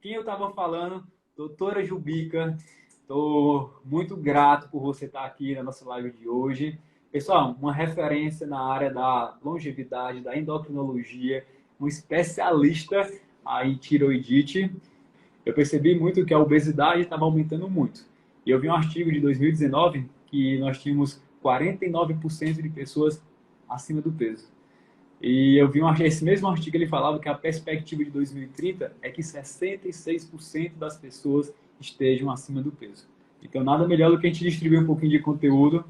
quem eu estava falando, doutora Jubica. Estou muito grato por você estar aqui na nossa live de hoje. Pessoal, uma referência na área da longevidade, da endocrinologia, um especialista aí em tiroidite. Eu percebi muito que a obesidade estava aumentando muito. E eu vi um artigo de 2019 que nós tínhamos 49% de pessoas acima do peso. E eu vi esse mesmo artigo, ele falava que a perspectiva de 2030 é que 66% das pessoas estejam acima do peso. Então, nada melhor do que a gente distribuir um pouquinho de conteúdo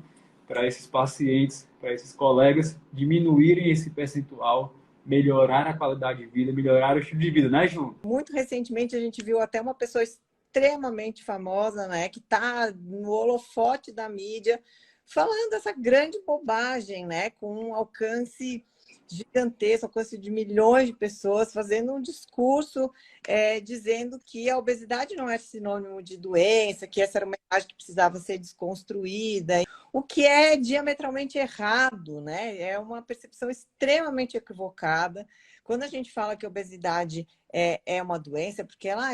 para esses pacientes, para esses colegas, diminuírem esse percentual, melhorar a qualidade de vida, melhorar o estilo de vida, né, Ju? Muito recentemente a gente viu até uma pessoa extremamente famosa, né, que está no holofote da mídia, falando essa grande bobagem, né, com um alcance gigantesco, alcance de milhões de pessoas, fazendo um discurso dizendo que a obesidade não é sinônimo de doença, que essa era uma imagem que precisava ser desconstruída, o que é diametralmente errado, né? É uma percepção extremamente equivocada. Quando a gente fala que a obesidade é uma doença, porque ela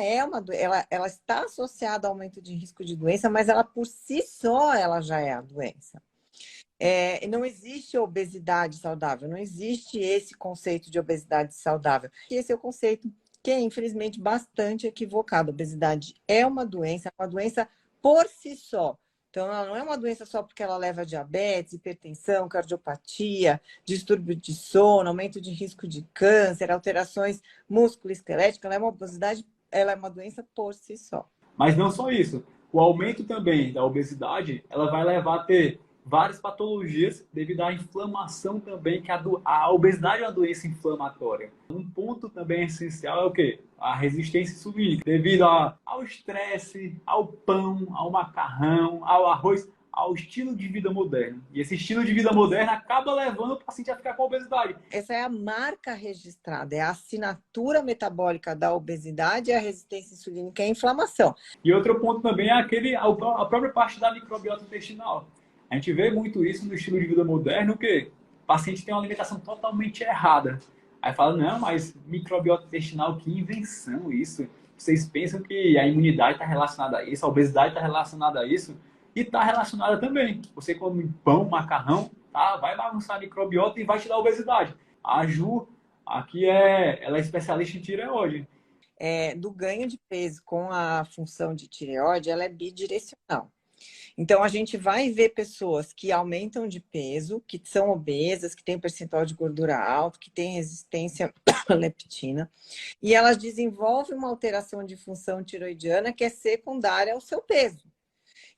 está associada ao aumento de risco de doença, mas ela por si só ela já é a doença. Não existe obesidade saudável, não existe esse conceito de obesidade saudável. Esse é o conceito que é, infelizmente, bastante equivocado. A obesidade é uma doença por si só. Então, ela não é uma doença só porque ela leva a diabetes, hipertensão, cardiopatia, distúrbio de sono, aumento de risco de câncer, alterações musculoesqueléticas. Ela é uma doença por si só. Mas não só isso. O aumento também da obesidade, ela vai levar a ter várias patologias devido à inflamação também, que a obesidade é uma doença inflamatória. Um ponto também essencial é o quê? A resistência insulínica, devido ao estresse, ao pão, ao macarrão, ao arroz, ao estilo de vida moderno. E esse estilo de vida moderno acaba levando o paciente a ficar com obesidade. Essa é a marca registrada, é a assinatura metabólica da obesidade, a resistência insulínica e a inflamação. E outro ponto também é a própria parte da microbiota intestinal. A gente vê muito isso no estilo de vida moderno, que o paciente tem uma alimentação totalmente errada. Aí fala, não, mas microbiota intestinal, que invenção isso. Vocês pensam que a imunidade está relacionada a isso, a obesidade está relacionada a isso? E está relacionada também. Você come pão, macarrão, tá? Vai bagunçar a microbiota e vai te dar obesidade. A Ju, aqui ela é especialista em tireoide. Do ganho de peso com a função de tireoide, ela é bidirecional. Então, a gente vai ver pessoas que aumentam de peso, que são obesas, que têm percentual de gordura alto, que têm resistência à leptina, e elas desenvolvem uma alteração de função tiroidiana que é secundária ao seu peso.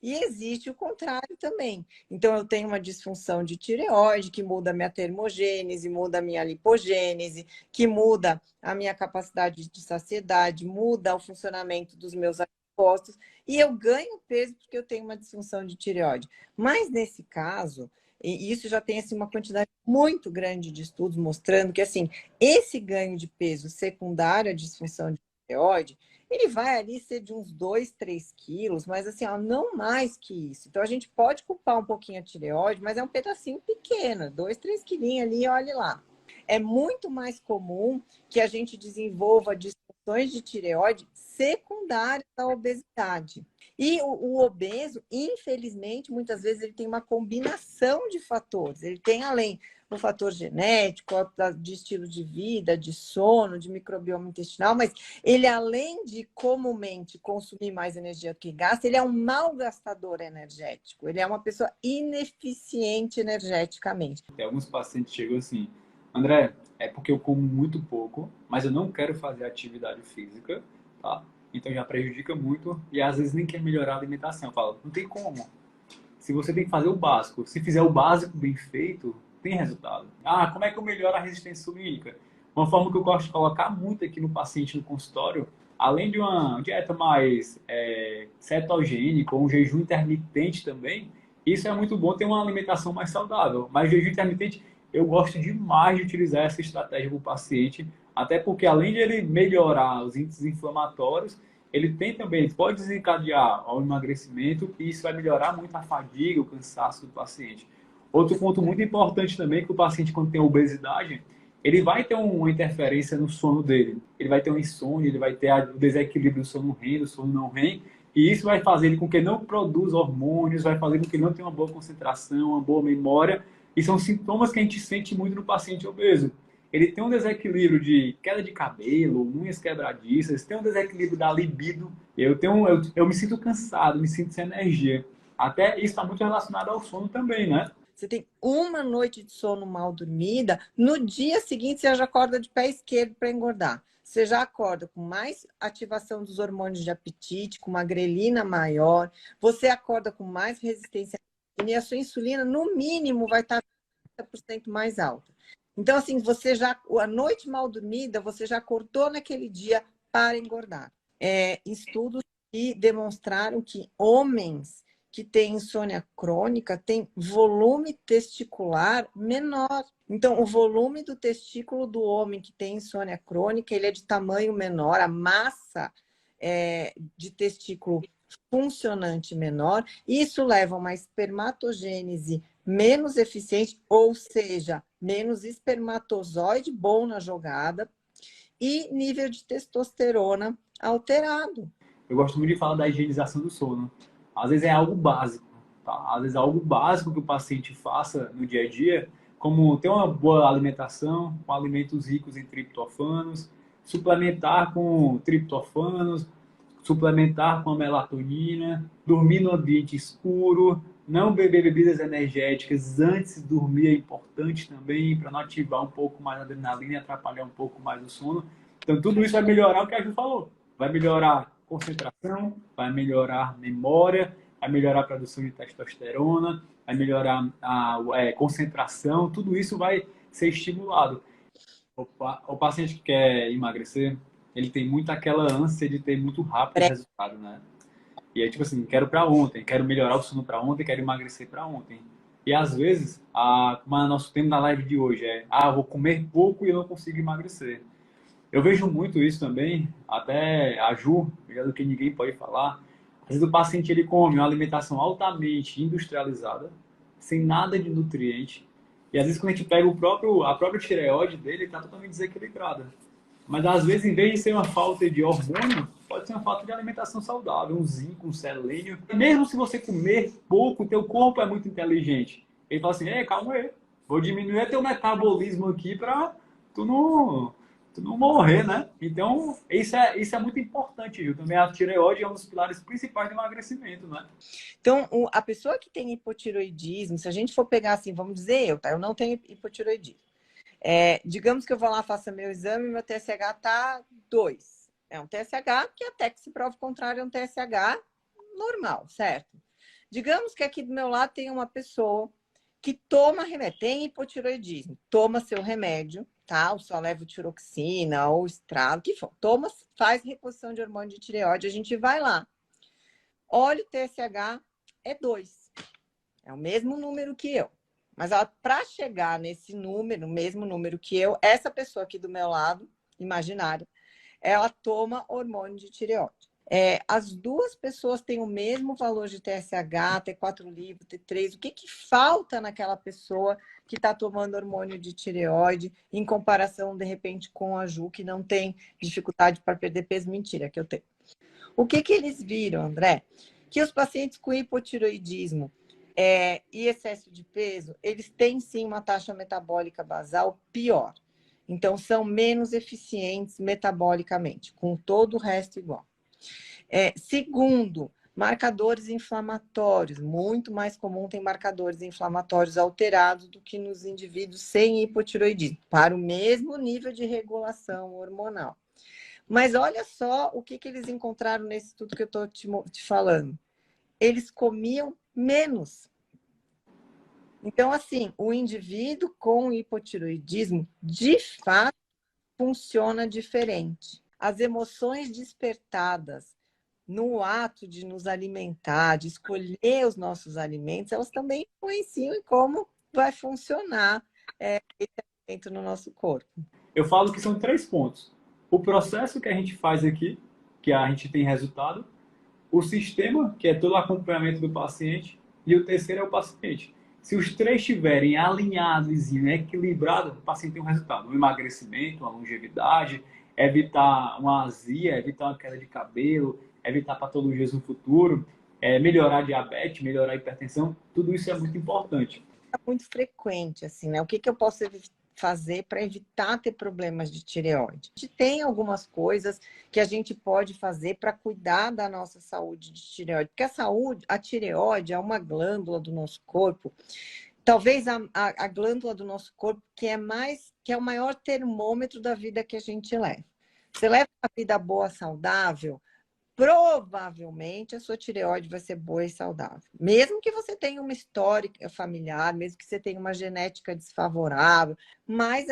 E existe o contrário também. Então, eu tenho uma disfunção de tireoide que muda a minha termogênese, muda a minha lipogênese, que muda a minha capacidade de saciedade, muda o funcionamento dos meus adipócitos, e eu ganho peso porque eu tenho uma disfunção de tireoide. Mas, nesse caso, e isso já tem assim, uma quantidade muito grande de estudos mostrando que assim, esse ganho de peso secundário à disfunção de tireoide, ele vai ali ser de uns 2, 3 quilos, mas assim, ó, não mais que isso. Então, a gente pode culpar um pouquinho a tireoide, mas é um pedacinho pequeno, 2, 3 quilinhos ali, olha lá. É muito mais comum que a gente desenvolva disfunções de tireoide secundárias à obesidade. E o obeso, infelizmente, muitas vezes ele tem uma combinação de fatores. Ele tem, além do fator genético, de estilo de vida, de sono, de microbioma intestinal, mas ele, além de comumente consumir mais energia do que gasta, ele é um mau gastador energético. Ele é uma pessoa ineficiente energeticamente. Tem alguns pacientes que chegam assim, André, é porque eu como muito pouco, mas eu não quero fazer atividade física, tá? Então já prejudica muito e às vezes nem quer melhorar a alimentação. Eu falo, não tem como. Se você tem que fazer o básico, se fizer o básico bem feito, tem resultado. Ah, como é que eu melhoro a resistência insulínica? Uma forma que eu gosto de colocar muito aqui no paciente no consultório, além de uma dieta mais cetogênica ou um jejum intermitente também, isso é muito bom ter uma alimentação mais saudável. Mas jejum intermitente, eu gosto demais de utilizar essa estratégia para o paciente, até porque além de ele melhorar os índices inflamatórios, ele tem também, ele pode desencadear ao emagrecimento e isso vai melhorar muito a fadiga, o cansaço do paciente. Outro ponto muito importante também é que o paciente, quando tem obesidade, ele vai ter uma interferência no sono dele. Ele vai ter um insônia, ele vai ter o desequilíbrio do sono REM, do sono não REM, e isso vai fazer ele com que não produza hormônios, vai fazer com que não tenha uma boa concentração, uma boa memória, e são sintomas que a gente sente muito no paciente obeso. Ele tem um desequilíbrio de queda de cabelo, unhas quebradiças, tem um desequilíbrio da libido. Eu me sinto cansado, me sinto sem energia. Até isso está muito relacionado ao sono também, né? Você tem uma noite de sono mal dormida, no dia seguinte você já acorda de pé esquerdo para engordar. Você já acorda com mais ativação dos hormônios de apetite, com uma grelina maior, você acorda com mais resistência à insulina, e a sua insulina, no mínimo, vai estar 30% mais alta. Então, assim, você já, a noite mal dormida, você já acordou naquele dia para engordar. Estudos que demonstraram que homens que têm insônia crônica têm volume testicular menor. Então, o volume do testículo do homem que tem insônia crônica, ele é de tamanho menor, a massa de testículo funcionante menor. Isso leva a uma espermatogênese menos eficiente, ou seja, menos espermatozoide bom na jogada e nível de testosterona alterado. Eu gosto muito de falar da higienização do sono. Às vezes é algo básico, tá? Às vezes é algo básico que o paciente faça no dia a dia, como ter uma boa alimentação, com alimentos ricos em triptofanos, suplementar com triptofanos, suplementar com a melatonina, dormir no ambiente escuro, não beber bebidas energéticas antes de dormir é importante também, para não ativar um pouco mais a adrenalina e atrapalhar um pouco mais o sono. Então, tudo isso vai melhorar o que a Ju falou. Vai melhorar concentração, vai melhorar a memória, vai melhorar a produção de testosterona, vai melhorar a concentração, tudo isso vai ser estimulado. O paciente que quer emagrecer, ele tem muito aquela ânsia de ter muito rápido o resultado, né? E é tipo assim, quero para ontem, quero melhorar o sono para ontem, quero emagrecer para ontem. E às vezes, como é nosso tema na live de hoje vou comer pouco e eu não consigo emagrecer. Eu vejo muito isso também, até a Ju, melhor do que ninguém pode falar. Às vezes o paciente ele come uma alimentação altamente industrializada, sem nada de nutriente. E às vezes quando a gente pega a própria tireoide dele, está totalmente desequilibrada. Mas às vezes, em vez de ser uma falta de hormônio, pode ser uma falta de alimentação saudável, um zinco, um selênio. Mesmo se você comer pouco, teu corpo é muito inteligente. Ele fala assim, calma aí, vou diminuir teu metabolismo aqui para tu não morrer, né? Então, isso é muito importante, Gil. Também a tireoide é um dos pilares principais do emagrecimento, né? Então, a pessoa que tem hipotiroidismo, se a gente for pegar assim, vamos dizer eu, tá? Eu não tenho hipotiroidismo. Digamos que eu vou lá, faço meu exame, meu TSH tá 2. É um TSH que até que se prova o contrário, é um TSH normal, certo? Digamos que aqui do meu lado tem uma pessoa que toma remédio, tem hipotiroidismo, toma seu remédio, tá? Ou só levotiroxina ou estrado, que for. Toma, faz reposição de hormônio de tireoide, a gente vai lá. Olha, o TSH é 2. É o mesmo número que eu. Mas para chegar nesse número, mesmo número que eu, essa pessoa aqui do meu lado, imaginária, ela toma hormônio de tireoide. As duas pessoas têm o mesmo valor de TSH, T4 livre, T3. O que falta naquela pessoa que está tomando hormônio de tireoide em comparação, de repente, com a Ju, que não tem dificuldade para perder peso? Mentira, que eu tenho. O que eles viram, André? Que os pacientes com hipotiroidismo e excesso de peso, eles têm sim uma taxa metabólica basal pior. Então, são menos eficientes metabolicamente, com todo o resto igual. Segundo, marcadores inflamatórios. Muito mais comum tem marcadores inflamatórios alterados do que nos indivíduos sem hipotiroidismo, para o mesmo nível de regulação hormonal. Mas olha só o que eles encontraram nesse estudo que eu estou te falando. Eles comiam menos. Então, assim, o indivíduo com hipotiroidismo, de fato, funciona diferente. As emoções despertadas no ato de nos alimentar, de escolher os nossos alimentos, elas também influenciam em como vai funcionar esse alimento no nosso corpo. Eu falo que são 3 pontos. O processo que a gente faz aqui, que a gente tem resultado, o sistema, que é todo o acompanhamento do paciente, e o terceiro é o paciente. Se os três estiverem alinhados e equilibrados, o paciente tem um resultado. Um emagrecimento, uma longevidade, evitar uma azia, evitar uma queda de cabelo, evitar patologias no futuro, melhorar a diabetes, melhorar a hipertensão. Tudo isso é muito importante. É muito frequente, assim, né? O que eu posso fazer para evitar ter problemas de tireoide? A gente tem algumas coisas que a gente pode fazer para cuidar da nossa saúde de tireoide, porque a tireoide é uma glândula do nosso corpo, talvez a glândula do nosso corpo que é o maior termômetro da vida que a gente leva. Você leva uma vida boa, saudável, provavelmente a sua tireoide vai ser boa e saudável. Mesmo que você tenha uma história familiar, mesmo que você tenha uma genética desfavorável, mas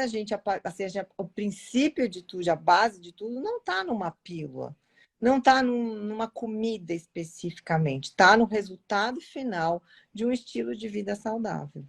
o princípio de tudo, a base de tudo, não está numa pílula, não está numa comida especificamente, está no resultado final de um estilo de vida saudável.